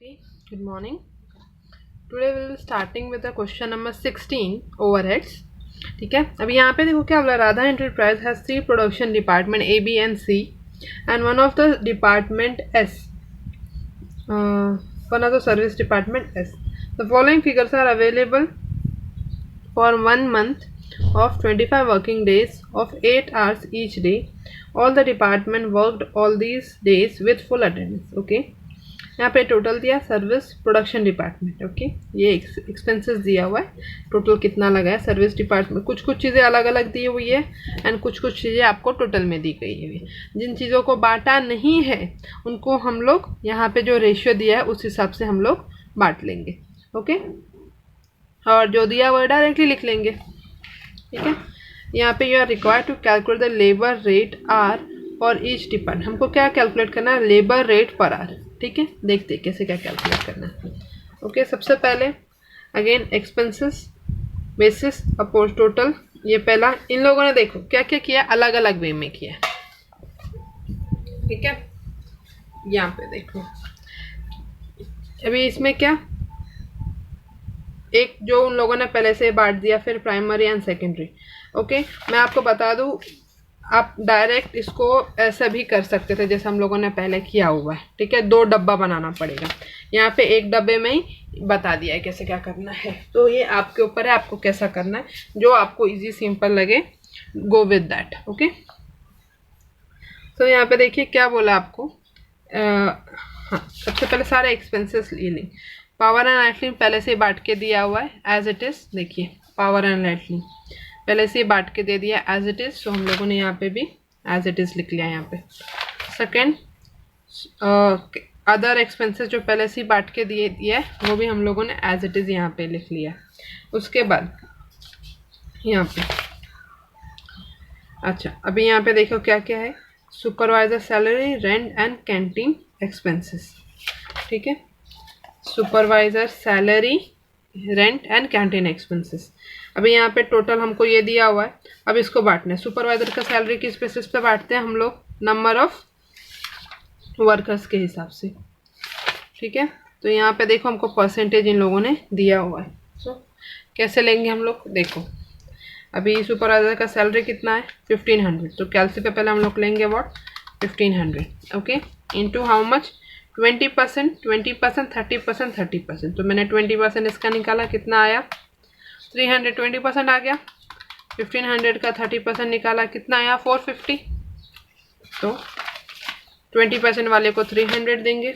Okay, good morning. Today we will be starting with the question number 16 overheads. ठीक है, अभी यहाँ पे देखो क्या बोला, Radha enterprise has 3 production department A, B and C and one of the department S, one of the service department S. The following figures are available for 1 month of 25 working days of 8 hours each day. All the department worked all these days with full attendance. Okay, यहाँ पे total दिया service production department. Okay, ये expenses दिया हुआ है, total कितना लगा है सर्विस डिपार्टमेंट. कुछ कुछ चीज़ें अलग अलग दी हुई है एंड कुछ कुछ चीज़ें आपको टोटल में दी गई है. जिन चीज़ों को बांटा नहीं है उनको हम लोग यहाँ पे जो रेशियो दिया है उस हिसाब से हम लोग बांट लेंगे. ओके, और जो दिया हुआ है डायरेक्टली लिख लेंगे. ठीक है, यहाँ पे you are required to calculate the labour rate hour for each department. हमको क्या कैलकुलेट करना है, लेबर रेट पर आर. ठीक है, देखते कैसे क्या कैलकुलेट करना है. ओके, सबसे पहले again expenses basis oppose total. ये पहला इन लोगों ने देखो क्या क्या किया, अलग अलग वे में किया. ठीक है, यहाँ पे देखो अभी इसमें क्या, एक जो उन लोगों ने पहले से बांट दिया, फिर प्राइमरी एंड सेकेंडरी. ओके, मैं आपको बता दूं, आप डायरेक्ट इसको ऐसा भी कर सकते थे जैसे हम लोगों ने पहले किया हुआ है. ठीक है, 2 डब्बा बनाना पड़ेगा. यहाँ पे एक डब्बे में ही बता दिया है कैसे क्या करना है, तो ये आपके ऊपर है आपको कैसा करना है. जो आपको इजी सिंपल लगे गो विद दैट. ओके, तो यहाँ पे देखिए क्या बोला आपको. हाँ, सबसे पहले सारे एक्सपेंसेस ले लें. पावर एंड लाइटनिंग पहले से बांट के दिया हुआ है एज इट इज़. देखिए पावर एंड लाइटनिंग पहले से बांट के दे दिया एज इट इज़, तो हम लोगों ने यहाँ पे भी एज इट इज़ लिख लिया. यहाँ पे सेकेंड अदर एक्सपेंसेस जो पहले से बांट के दिया है वो भी हम लोगों ने एज इट इज़ यहाँ पे लिख लिया. उसके बाद यहाँ पे अच्छा, अभी यहाँ पे देखो क्या क्या है. Supervisor salary, rent and canteen expenses. ठीक है, supervisor salary, rent and canteen expenses. अभी यहाँ पे टोटल हमको ये दिया हुआ है. अब इसको बांटना है. सुपरवाइजर का सैलरी किस बेसिस पे बांटते हैं हम लोग, नंबर ऑफ वर्कर्स के हिसाब से. ठीक है, तो यहाँ पे देखो हमको परसेंटेज इन लोगों ने दिया हुआ है. सो कैसे लेंगे हम लोग, देखो अभी सुपरवाइजर का सैलरी कितना है 1500, तो कैलसी पे पहले हम लोग लेंगे what 1500. Okay, into how much 20%, 20%, 30%, 30%. तो मैंने 20% इसका निकाला, कितना आया 300. 20% आ गया. 1500 का 30% निकाला, कितना आया 450. तो 20% वाले को 300 देंगे,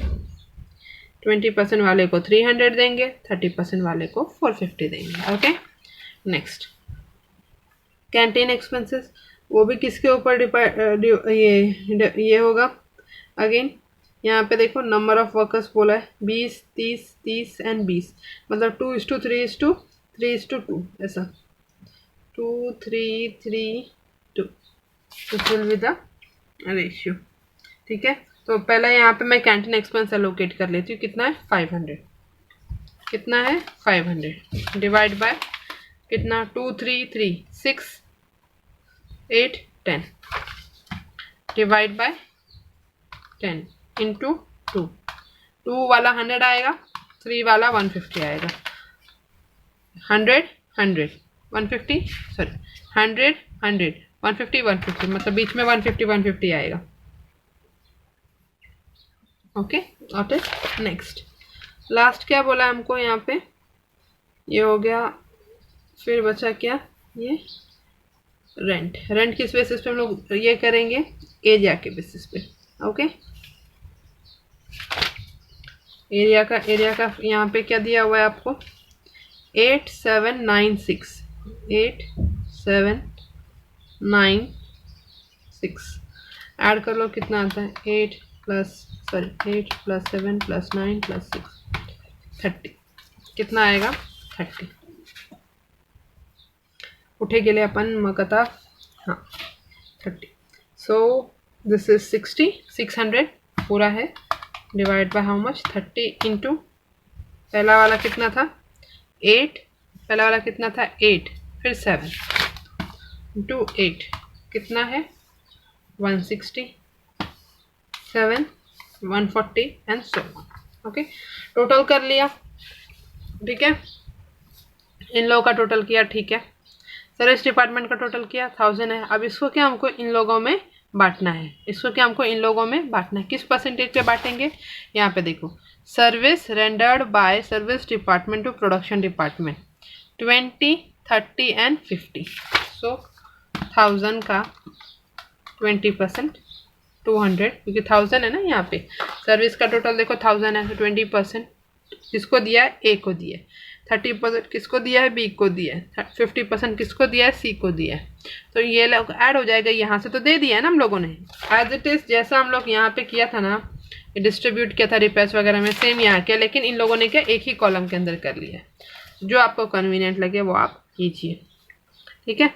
20% वाले को 300 देंगे, 30% वाले को 450 देंगे. ओके, नेक्स्ट कैंटीन एक्सपेंसेस, वो भी किसके ऊपर ये होगा. अगेन यहाँ पे देखो नंबर ऑफ वर्कर्स बोला है 20, 30, 30 एंड 20, मतलब 2:3:3:2 ऐसा 2, 3, 3, 2. This will be the ratio. ठीक है, तो पहले यहाँ पे मैं कैंटीन एक्सपेंस एलोकेट कर लेती हूँ. कितना है 500. कितना है 500 डिवाइड बाय कितना 2, 3, 3, 6, 8, 10 डिवाइड बाय 10 इंटू 2. 2 वाला 100 आएगा, 3 वाला 150 आएगा. 100, 100, 150, सॉरी 100, 100, 150, 150, मतलब बीच में 150, 150 आएगा. Okay, got it. Next last क्या बोला हमको यहाँ पे, ये हो गया. फिर बचा क्या, ये रेंट. रेंट किस बेसिस पे हम लोग ये करेंगे, एरिया के बेसिस पे. ओके, एरिया का यहाँ पे क्या दिया हुआ है आपको 8796. 8796 ऐड कर लो, कितना आता है 8 + 7 + 9 + 6 30. कितना आएगा 30. उठे गेले अपन मकता, हाँ 30. सो दिस इज 60, 600 पूरा है divide by how much 30 into पहला वाला कितना था 8, पहला वाला कितना था 8, फिर 7 इंटू 8 कितना है 160, 7, 140 and so on. Okay, total कर लिया, ठीक है, इन लोगों का टोटल किया, ठीक है, सर्विस डिपार्टमेंट का टोटल किया 1000 है। अब इसको क्या हमको इन लोगों में बांटना है, इसको क्या हमको इन लोगों में बांटना है। किस परसेंटेज पे बांटेंगे, यहाँ पे देखो, service rendered by service department to production department 20, 30 and 50। So 1000 का 20%, 200, क्योंकि 1000 है ना यहाँ पे। सर्विस का टोटल देखो 1000 है, तो 20% किसको दिया है, ए को दिया है, 30% किसको दिया है, बी को दिया है, 50% किसको दिया है, सी को दिया है। तो ये लोग ऐड हो जाएगा, यहाँ से तो दे दिया है ना हम लोगों ने, एज इट इज जैसा हम लोग यहाँ पे किया था ना, डिस्ट्रीब्यूट किया था रिपेयर्स वगैरह में, सेम यहाँ किया, लेकिन इन लोगों ने क्या एक ही कॉलम के अंदर कर लिया है। जो आपको कन्वीनियंट लगे वो आप कीजिए, ठीक है।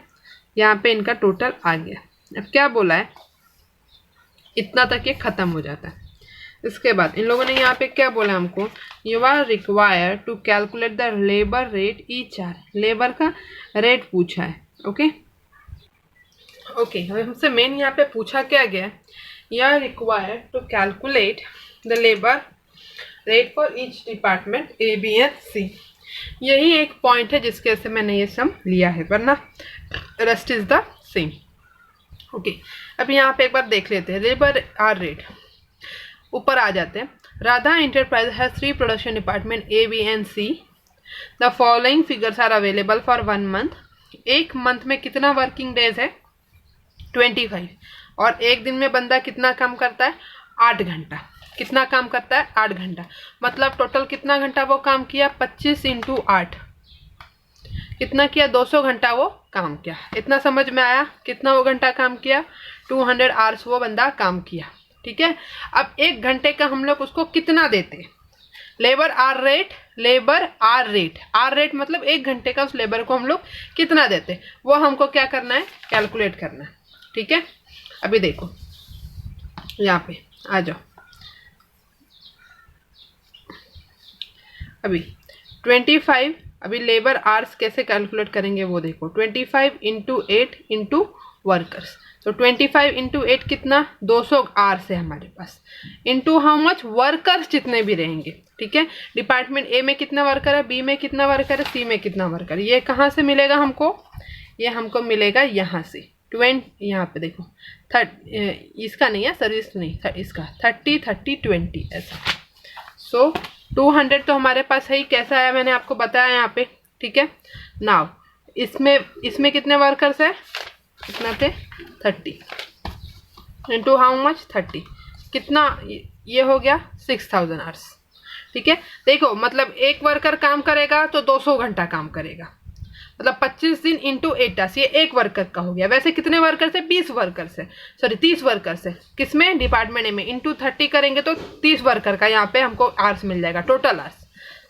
यहाँ पे इनका टोटल आ गया। अब क्या बोला है, इतना तक ये खत्म हो जाता है। इसके बाद इन लोगों ने यहाँ पे क्या बोला हमको, you are require to calculate the labour rate each hour, labour का रेट पूछा है। ओके ओके, हमसे मेन यहाँ पे पूछा क्या गया, you are require to calculate the labour rate for each department A B and C. यही एक पॉइंट है जिसके वजह से मैंने ये सम लिया है, वरना rest is the same. Okay, अब यहाँ पे एक बार देख लेते हैं लेबर आर रेट। ऊपर आ जाते हैं, Radha enterprise has 3 production department A B and C, the following figures are available for 1 month. एक मंथ में कितना वर्किंग डेज है, 25, और एक दिन में बंदा कितना काम करता है, 8 घंटा। कितना काम करता है, 8 घंटा, मतलब टोटल कितना घंटा वो काम किया, 25 × 8 कितना किया, 200 घंटा वो काम किया। इतना समझ में आया, कितना वो घंटा काम किया, 200 आवर्स वो बंदा काम किया, ठीक है। अब एक घंटे का हम लोग उसको कितना देते, labour hour rate, labour hour rate, hour rate मतलब एक घंटे का उस लेबर को हम लोग कितना देते, वो हमको क्या करना है, कैलकुलेट करना है, ठीक है। अभी देखो यहाँ पे आ जाओ, अभी 25, अभी लेबर आवर्स कैसे कैलकुलेट करेंगे वो देखो, 25 × 8 × वर्कर्स, तो 25 × 8 कितना, 200 आवर्स है हमारे पास, इंटू हाउ मच, वर्कर्स जितने भी रहेंगे, ठीक है। डिपार्टमेंट ए में कितना वर्कर है, बी में कितना वर्कर है, सी में कितना वर्कर है, ये कहाँ से मिलेगा हमको, ये हमको मिलेगा यहाँ से 20, यहाँ पे देखो इसका नहीं है, सर्विस नहीं, इसका 30, 30, 20 ऐसा। सो 200 तो हमारे पास है ही, कैसा आया मैंने आपको बताया यहाँ पे, ठीक है। नाउ इसमें कितने वर्कर्स है, कितना थे, 30 इंटू हाउ मच, 30, कितना, ये हो गया 6000 आवर्स, ठीक है। देखो मतलब एक वर्कर काम करेगा तो 200 घंटा काम करेगा, मतलब 25 दिन × 8 आवर्स, ये एक वर्कर का हो गया। वैसे कितने वर्कर से, 20 वर्कर से, सॉरी 30 वर्कर से, किसमें, डिपार्टमेंट में, × 30 करेंगे तो 30 वर्कर का यहाँ पे हमको आवर्स मिल जाएगा, टोटल आवर्स।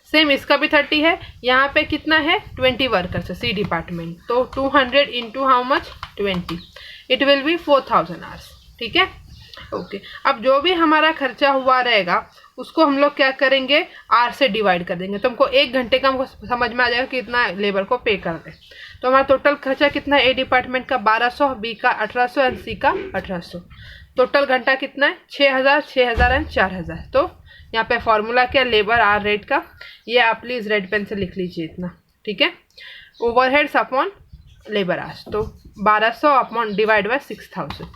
सेम इसका भी 30 है, यहाँ पे कितना है, 20 वर्कर्स है सी डिपार्टमेंट, तो 200 × how much, 20, it will be 4000 hours, ठीक है। ओके, अब जो भी हमारा खर्चा हुआ रहेगा उसको हम लोग क्या करेंगे, आर से डिवाइड कर देंगे, तो हमको एक घंटे का हमको समझ में आ जाएगा कि इतना लेबर को पे कर दे। तो हमारा टोटल खर्चा कितना है, ए डिपार्टमेंट का 1200, बी का 1800 एंड सी का 1800। टोटल घंटा कितना है, 6000, 6000 एंड 4000। तो यहाँ पे फॉर्मूला क्या, लेबर आर रेट का, ये आप प्लीज रेड पेन से लिख लीजिए इतना, ठीक है। ओवरहेड्स अपॉन लेबर आवर्स, तो 1200 अपॉन डिवाइड बाय 6000,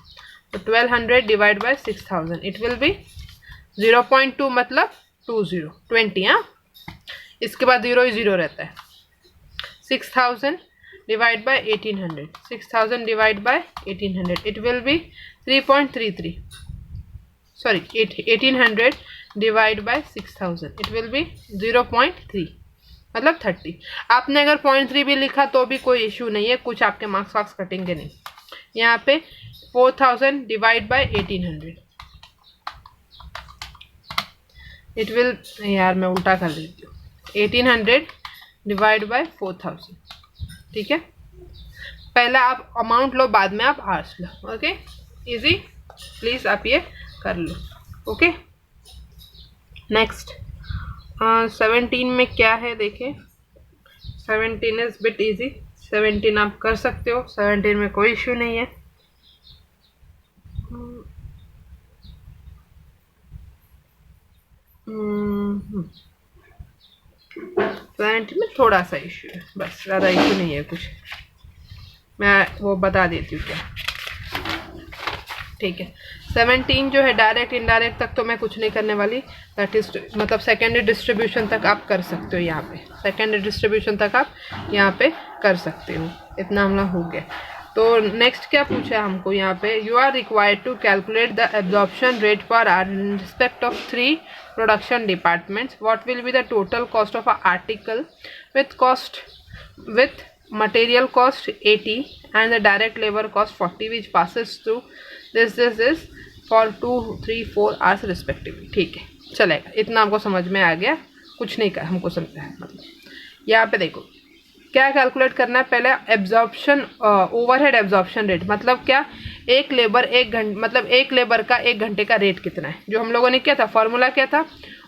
तो 1200 divide by 6000, it will be 0.2 मतलब 20, हाँ, इसके बाद 0 ही 0 रहता है। 6000 divide by 1800, 6000 divide by 1800, it will be 3.33, sorry 1800 divide by 6000, it will be 0.3 मतलब 30। आपने अगर 0.3 भी लिखा तो भी कोई इशू नहीं है, कुछ आपके मार्क्स वार्क्स कटेंगे नहीं। यहाँ पे 4000 डिवाइड बाय 1800, इट विल, यार मैं उल्टा कर देती हूँ, 1800 डिवाइड बाय 4000, ठीक है। पहले आप अमाउंट लो, बाद में आप hours low, okay, easy, please आप ये कर लो, ओके। नेक्स्ट 17 में क्या है देखें, 17 इज बिट इजी, 17 आप कर सकते हो, 17 में कोई इशू नहीं है। 20 में थोड़ा सा इश्यू है, बस ज़्यादा इश्यू नहीं है कुछ, मैं वो बता देती हूँ क्या। ठीक है, 17 जो है डायरेक्ट इनडायरेक्ट तक तो मैं कुछ नहीं करने वाली, दैट इज मतलब सेकेंडरी डिस्ट्रीब्यूशन तक आप कर सकते हो। यहाँ पे सेकेंडरी डिस्ट्रीब्यूशन तक आप यहाँ पे कर सकते हो। इतना हमला हो गया। तो नेक्स्ट क्या पूछा है हमको यहाँ पे, you are required to calculate the absorption rate per hour in respect of 3 production departments, what will be the total cost of a article with material cost 80 and the direct labor cost 40 which passes through this is for 2, 3, 4 hours respectively। ठीक है, चलेगा, इतना हमको समझ में आ गया, कुछ नहीं कर हमको समझा है। मतलब यहाँ पे देखो क्या कैलकुलेट करना है, पहले एब्जॉर्प्शन ओवरहेड एब्जॉर्प्शन रेट, मतलब क्या, एक लेबर एक घंटे, मतलब एक लेबर का एक घंटे का रेट कितना है, जो हम लोगों ने किया था, फॉर्मूला क्या था,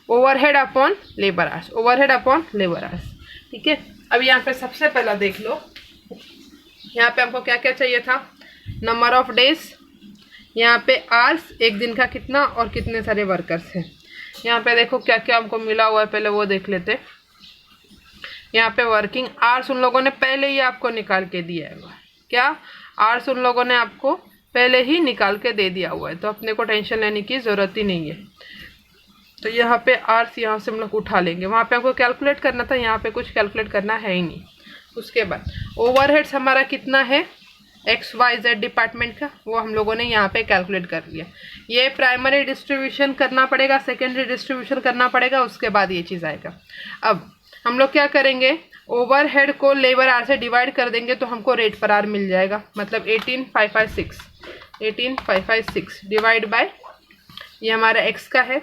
overhead upon labour hours, overhead upon labour hours. ठीक है, अब यहाँ पे सबसे पहला देख लो, यहाँ पे हमको क्या क्या चाहिए था, नंबर ऑफ डेज, यहाँ पे आवर्स, एक दिन का कितना और कितने सारे वर्कर्स हैं। यहाँ पे देखो क्या क्या हमको मिला हुआ है, पहले वो देख लेते। यहाँ पे वर्किंग आवर्स उन लोगों ने पहले ही आपको निकाल के दिया है, क्या आवर्स उन लोगों ने आपको पहले ही निकाल के दे दिया हुआ है, तो अपने को टेंशन लेने की ज़रूरत ही नहीं है। तो यहाँ पे आवर्स यहाँ से हम लोग उठा लेंगे, वहाँ पे हमको कैलकुलेट करना था, यहाँ पे कुछ कैलकुलेट करना है ही नहीं। उसके बाद ओवरहेड्स हमारा कितना है XYZ डिपार्टमेंट का, वो हम लोगों ने यहाँ पे कैलकुलेट कर लिया। ये प्राइमरी डिस्ट्रीब्यूशन करना पड़ेगा, सेकेंडरी डिस्ट्रीब्यूशन करना पड़ेगा, उसके बाद ये चीज़ आएगा। अब हम लोग क्या करेंगे, ओवरहेड को लेबर आर से डिवाइड कर देंगे तो हमको रेट पर आर मिल जाएगा, मतलब 18,556 डिवाइड बाय, ये हमारा एक्स का है,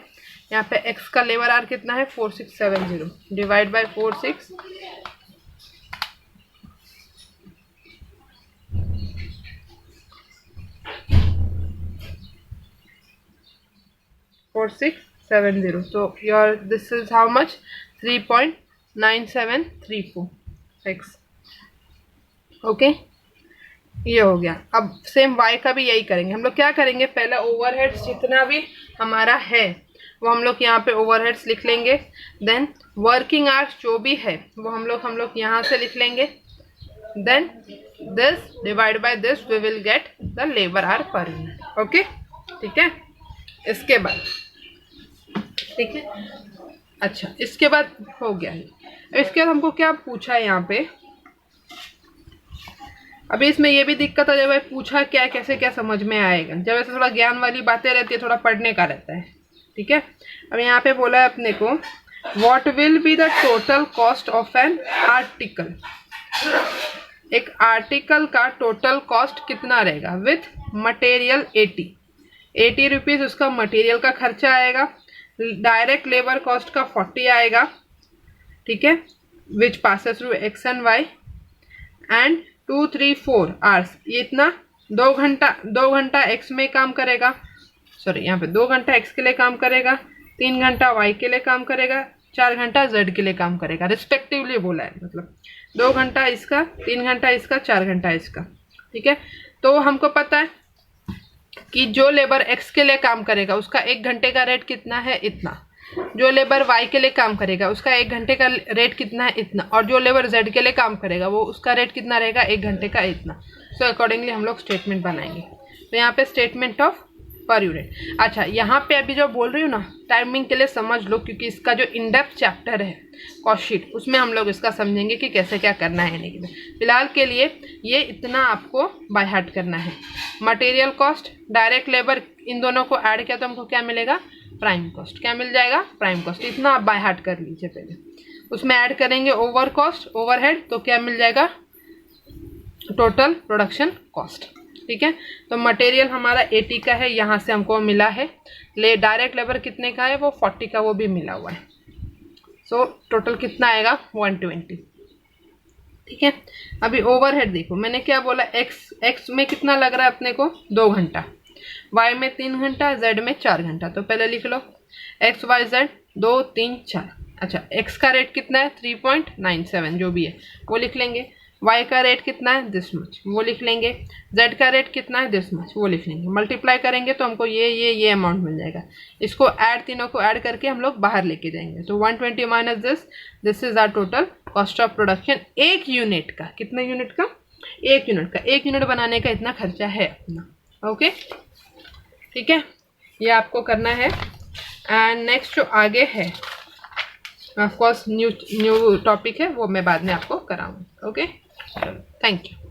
यहाँ पे एक्स का लेबर आर कितना है 4670 divide by 4670, so your this is how much, 3.9734 x। Okay, ये हो गया। अब सेम y का भी यही करेंगे हम लोग। क्या करेंगे, पहले ओवरहेड्स जितना भी हमारा है वो हम लोग यहाँ पे ओवरहेड्स लिख लेंगे, देन वर्किंग आवर्स जो भी है वो हम लोग यहाँ से लिख लेंगे, then this divide by this we will get the labour hour per unit. Okay, ठीक है, इसके बाद ठीक है, अच्छा इसके बाद हो गया है। इसके बाद हमको क्या पूछा है यहाँ पे, अभी इसमें ये भी दिक्कत आ जाए भाई, पूछा क्या कैसे क्या समझ में आएगा, जब ऐसे थोड़ा ज्ञान वाली बातें रहती है, थोड़ा पढ़ने का रहता है। ठीक है, अब यहाँ पे बोला है अपने को, what will be the total cost of an article, एक आर्टिकल का टोटल कॉस्ट कितना रहेगा, विथ मटेरियल 80 रुपीज़ उसका मटेरियल का खर्चा आएगा, डायरेक्ट लेबर कॉस्ट का 40 आएगा। ठीक है, which passes through X and Y, and 2, 3, 4 hours, ये इतना 2 घंटा एक्स में काम करेगा, सॉरी यहाँ पे 2 घंटा एक्स के लिए काम करेगा, 3 घंटा वाई के लिए काम करेगा, 4 घंटा जेड के लिए काम करेगा, रिस्पेक्टिवली बोला है, मतलब 2 घंटा इसका, 3 घंटा इसका, 4 घंटा इसका। ठीक है, तो हमको पता है कि जो लेबर एक्स के लिए काम करेगा उसका 1 घंटे का रेट कितना है, इतना, जो लेबर वाई के लिए काम करेगा उसका 1 घंटे का रेट कितना है, इतना, और जो लेबर जेड के लिए काम करेगा वो उसका रेट कितना रहेगा, 1 घंटे का इतना। सो अकॉर्डिंगली हम लोग स्टेटमेंट बनाएंगे। तो यहाँ पे स्टेटमेंट ऑफ पर यूनिट। अच्छा, यहाँ पे अभी जो बोल रही हूँ ना, टाइमिंग के लिए समझ लो, क्योंकि इसका जो इन डेप्थ चैप्टर है कॉस्ट शीट, उसमें हम लोग इसका समझेंगे कि कैसे क्या करना है। नहीं, फिलहाल के लिए ये इतना आपको बाय हार्ट करना है। मटेरियल कॉस्ट, डायरेक्ट लेबर, इन दोनों को ऐड किया तो हमको क्या मिलेगा, प्राइम कॉस्ट। क्या मिल जाएगा, प्राइम कॉस्ट। इतना आप बाय हार्ट कर लीजिए पहले। उसमें ऐड करेंगे ओवर कॉस्ट, ओवरहेड, तो क्या मिल जाएगा, टोटल प्रोडक्शन कॉस्ट। ठीक है, तो मटेरियल हमारा 80 का है, यहाँ से हमको मिला है। डायरेक्ट लेबर कितने का है, वो 40 का, वो भी मिला हुआ है। सो टोटल कितना आएगा, 120। ठीक है, अभी ओवरहेड देखो, मैंने क्या बोला, एक्स में कितना लग रहा है अपने को, 2 घंटा, वाई में 3 घंटा, जेड में 4 घंटा। तो पहले लिख लो एक्स वाई जेड, 2, 3, 4। अच्छा, एक्स का रेट कितना है, 3.97 जो भी है वो लिख लेंगे। y का रेट कितना है दिस मच, वो लिख लेंगे। z का रेट कितना है दिस मच, वो लिख लेंगे। मल्टीप्लाई करेंगे तो हमको ये अमाउंट मिल जाएगा। इसको ऐड, तीनों को ऐड करके हम लोग बाहर लेके जाएंगे। तो 120 minus this is our total cost of production. एक यूनिट का, कितना यूनिट का, एक यूनिट का, एक यूनिट बनाने का इतना खर्चा है अपना। ओके ठीक है, ये आपको करना है। एंड नेक्स्ट जो आगे है ऑफ कोर्स न्यू टॉपिक है, वो मैं बाद में आपको कराऊंगी। Okay, thank you.